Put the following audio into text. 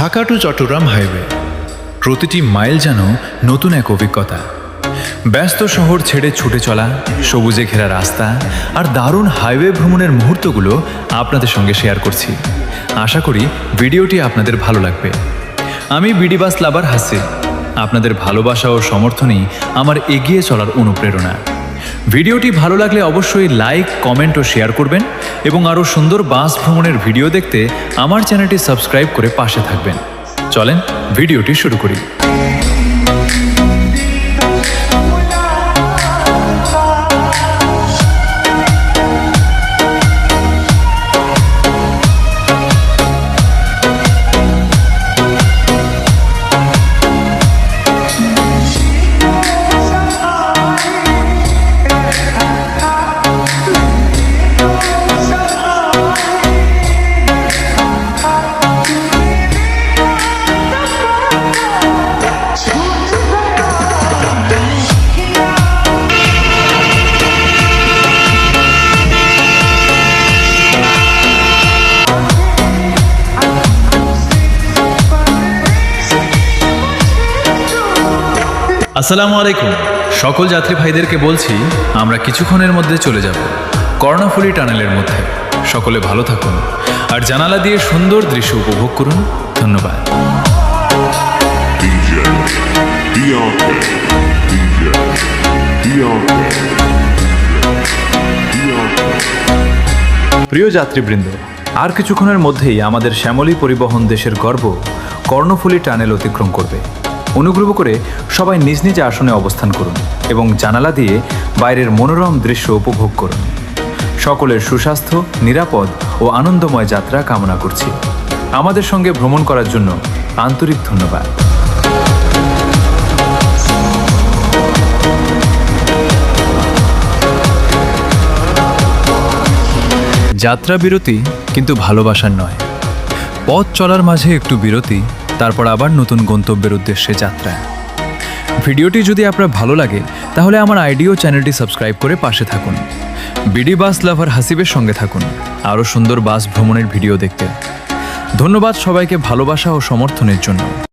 Dhaka two Chittagong highway, প্রতিটি mile যেন নতুন এক অভিজ্ঞতা। ব্যস্ত শহর ছেড়ে ছুটে চলা, সবুজে ঘেরা রাস্তা আর দারুণ হাইওয়ে ভ্রমণের মুহূর্তগুলো আপনাদের সঙ্গে শেয়ার করছি। আশা করি ভিডিওটি আপনাদের ভালো লাগবে। আমি বিডি বাস লাভার হাসিব। আপনাদের ভালোবাসা ও সমর্থনই আমার এগিয়ে চলার অনুপ্রেরণা। ভিডিওটি ভালো লাগলে অবশ্যই লাইক, কমেন্ট ও শেয়ার করবেন এবং আরও সুন্দর বাস ভ্রমণের ভিডিও দেখতে আমার চ্যানেলটি সাবস্ক্রাইব করে পাশে থাকবেন। চলেন ভিডিওটি শুরু করি। আসসালামু আলাইকুম। সকল যাত্রী ভাইদেরকে বলছি, আমরা কিছুক্ষণের মধ্যে চলে যাব কর্ণফুলী টানেলের মধ্যে। সকলে ভালো থাকুন আর জানালা দিয়ে সুন্দর দৃশ্য উপভোগ করুন। ধন্যবাদ। প্রিয় যাত্রীবৃন্দ, আর কিছুক্ষণের মধ্যেই আমাদের শ্যামলী পরিবহন দেশের গর্ব কর্ণফুলী টানেল অতিক্রম করবে। অনুগ্রহ করে সবাই নিজ নিজ আসনে অবস্থান করুন এবং জানালা দিয়ে বাইরের মনোরম দৃশ্য উপভোগ করুন। সকলের সুস্বাস্থ্য, নিরাপদ ও আনন্দময় যাত্রা কামনা করছি। আমাদের সঙ্গে ভ্রমণ করার জন্য আন্তরিক ধন্যবাদ। যাত্রা বিরতি কিন্তু ভালোবাসার নয়। পথ চলার মাঝে একটু বিরতি, তারপর আবার নতুন গন্তব্যের উদ্দেশ্যে যাত্রা। ভিডিওটি যদি আপনার ভালো লাগে তাহলে আমার আইডি ও চ্যানেলটি সাবস্ক্রাইব করে পাশে থাকুন। বিডি বাস লাভার হাসিবের সঙ্গে থাকুন আরও সুন্দর বাস ভ্রমণের ভিডিও দেখতে। ধন্যবাদ সবাইকে ভালোবাসা ও সমর্থনের জন্য।